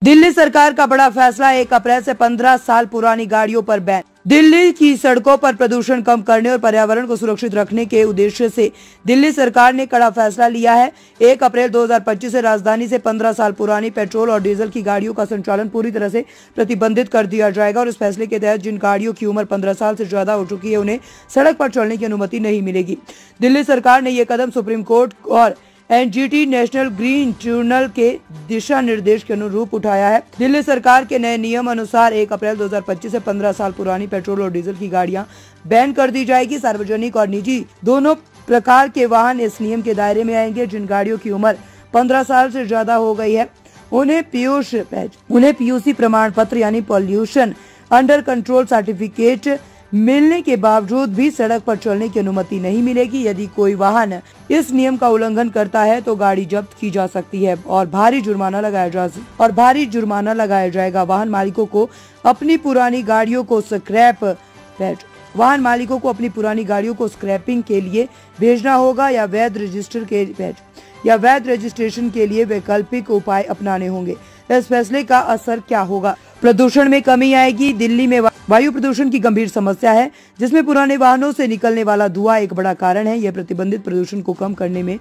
दिल्ली सरकार का बड़ा फैसला, 1 अप्रैल से 15 साल पुरानी गाड़ियों पर बैन। दिल्ली की सड़कों पर प्रदूषण कम करने और पर्यावरण को सुरक्षित रखने के उद्देश्य से दिल्ली सरकार ने कड़ा फैसला लिया है। 1 अप्रैल 2025 से राजधानी से 15 साल पुरानी पेट्रोल और डीजल की गाड़ियों का संचालन पूरी तरह से प्रतिबंधित कर दिया जाएगा और इस फैसले के तहत जिन गाड़ियों की उम्र 15 साल से ज्यादा हो चुकी है उन्हें सड़क पर चलने की अनुमति नहीं मिलेगी। दिल्ली सरकार ने ये कदम सुप्रीम कोर्ट और एनजीटी नेशनल ग्रीन ट्रिब्यूनल के दिशा निर्देश के अनुरूप उठाया है। दिल्ली सरकार के नए नियम अनुसार 1 अप्रैल 2025 से 15 साल पुरानी पेट्रोल और डीजल की गाड़ियां बैन कर दी जाएगी। सार्वजनिक और निजी दोनों प्रकार के वाहन इस नियम के दायरे में आएंगे। जिन गाड़ियों की उम्र 15 साल से ज्यादा हो गई है उन्हें पीयूसी प्रमाण पत्र यानी पॉल्यूशन अंडर कंट्रोल सर्टिफिकेट मिलने के बावजूद भी सड़क पर चलने की अनुमति नहीं मिलेगी। यदि कोई वाहन इस नियम का उल्लंघन करता है तो गाड़ी जब्त की जा सकती है और भारी जुर्माना लगाया जाएगा। वाहन मालिकों को अपनी पुरानी गाड़ियों को स्क्रैपिंग के लिए भेजना होगा या वैध रजिस्ट्रेशन के लिए वैकल्पिक उपाय अपनाने होंगे। इस फैसले का असर क्या होगा? प्रदूषण में कमी आएगी। दिल्ली में वायु प्रदूषण की गंभीर समस्या है जिसमें पुराने वाहनों से निकलने वाला धुआं एक बड़ा कारण है। यह प्रतिबंधित प्रदूषण को कम करने में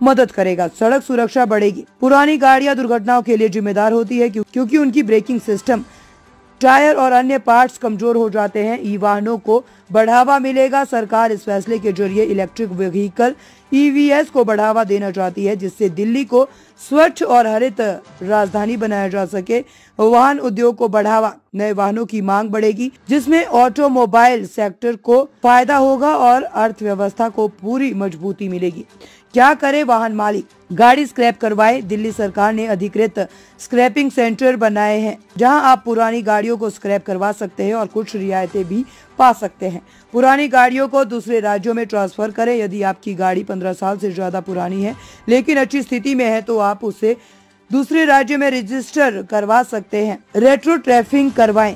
मदद करेगा। सड़क सुरक्षा बढ़ेगी। पुरानी गाड़ियां दुर्घटनाओं के लिए जिम्मेदार होती है क्योंकि उनकी ब्रेकिंग सिस्टम, टायर और अन्य पार्ट्स कमजोर हो जाते हैं। ई वाहनों को बढ़ावा मिलेगा। सरकार इस फैसले के जरिए इलेक्ट्रिक व्हीकल EVs को बढ़ावा देना चाहती है जिससे दिल्ली को स्वच्छ और हरित राजधानी बनाया जा सके। वाहन उद्योग को बढ़ावा, नए वाहनों की मांग बढ़ेगी जिसमें ऑटोमोबाइल सेक्टर को फायदा होगा और अर्थव्यवस्था को पूरी मजबूती मिलेगी। क्या करे वाहन मालिक? गाड़ी स्क्रैप करवाए। दिल्ली सरकार ने अधिकृत स्क्रैपिंग सेंटर बनाए हैं जहां आप पुरानी गाड़ियों को स्क्रैप करवा सकते हैं और कुछ रियायतें भी पा सकते हैं। पुरानी गाड़ियों को दूसरे राज्यों में ट्रांसफर करें। यदि आपकी गाड़ी 15 साल से ज्यादा पुरानी है लेकिन अच्छी स्थिति में है तो आप उसे दूसरे राज्य में रजिस्टर करवा सकते हैं। रेट्रो ट्रैफिंग करवाएं।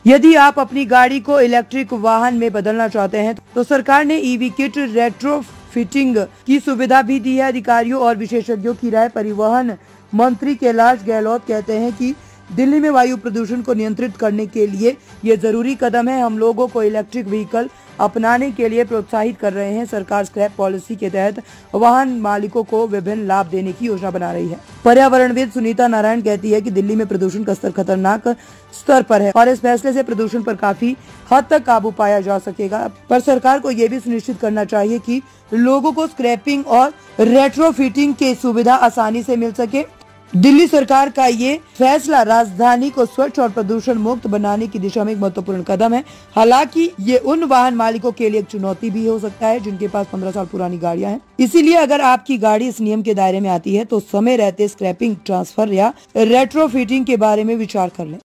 यदि आप अपनी गाड़ी को इलेक्ट्रिक वाहन में बदलना चाहते हैं तो सरकार ने EV किट रेट्रो फिटिंग की सुविधा भी दी है। अधिकारियों और विशेषज्ञों की राय, परिवहन मंत्री कैलाश गहलोत कहते हैं कि दिल्ली में वायु प्रदूषण को नियंत्रित करने के लिए ये जरूरी कदम है। हम लोगों को इलेक्ट्रिक व्हीकल अपनाने के लिए प्रोत्साहित कर रहे हैं। सरकार स्क्रैप पॉलिसी के तहत वाहन मालिकों को विभिन्न लाभ देने की योजना बना रही है। पर्यावरणविद सुनीता नारायण कहती है कि दिल्ली में प्रदूषण का स्तर खतरनाक स्तर पर है और इस फैसले से प्रदूषण पर काफी हद तक काबू पाया जा सकेगा। पर सरकार को ये भी सुनिश्चित करना चाहिए कि लोगों को स्क्रैपिंग और रेट्रोफिटिंग की सुविधा आसानी से मिल सके। दिल्ली सरकार का ये फैसला राजधानी को स्वच्छ और प्रदूषण मुक्त बनाने की दिशा में एक महत्वपूर्ण कदम है। हालांकि ये उन वाहन मालिकों के लिए एक चुनौती भी हो सकता है जिनके पास 15 साल पुरानी गाड़ियां हैं। इसीलिए अगर आपकी गाड़ी इस नियम के दायरे में आती है तो समय रहते स्क्रैपिंग, ट्रांसफर या रेट्रोफिटिंग के बारे में विचार कर लें।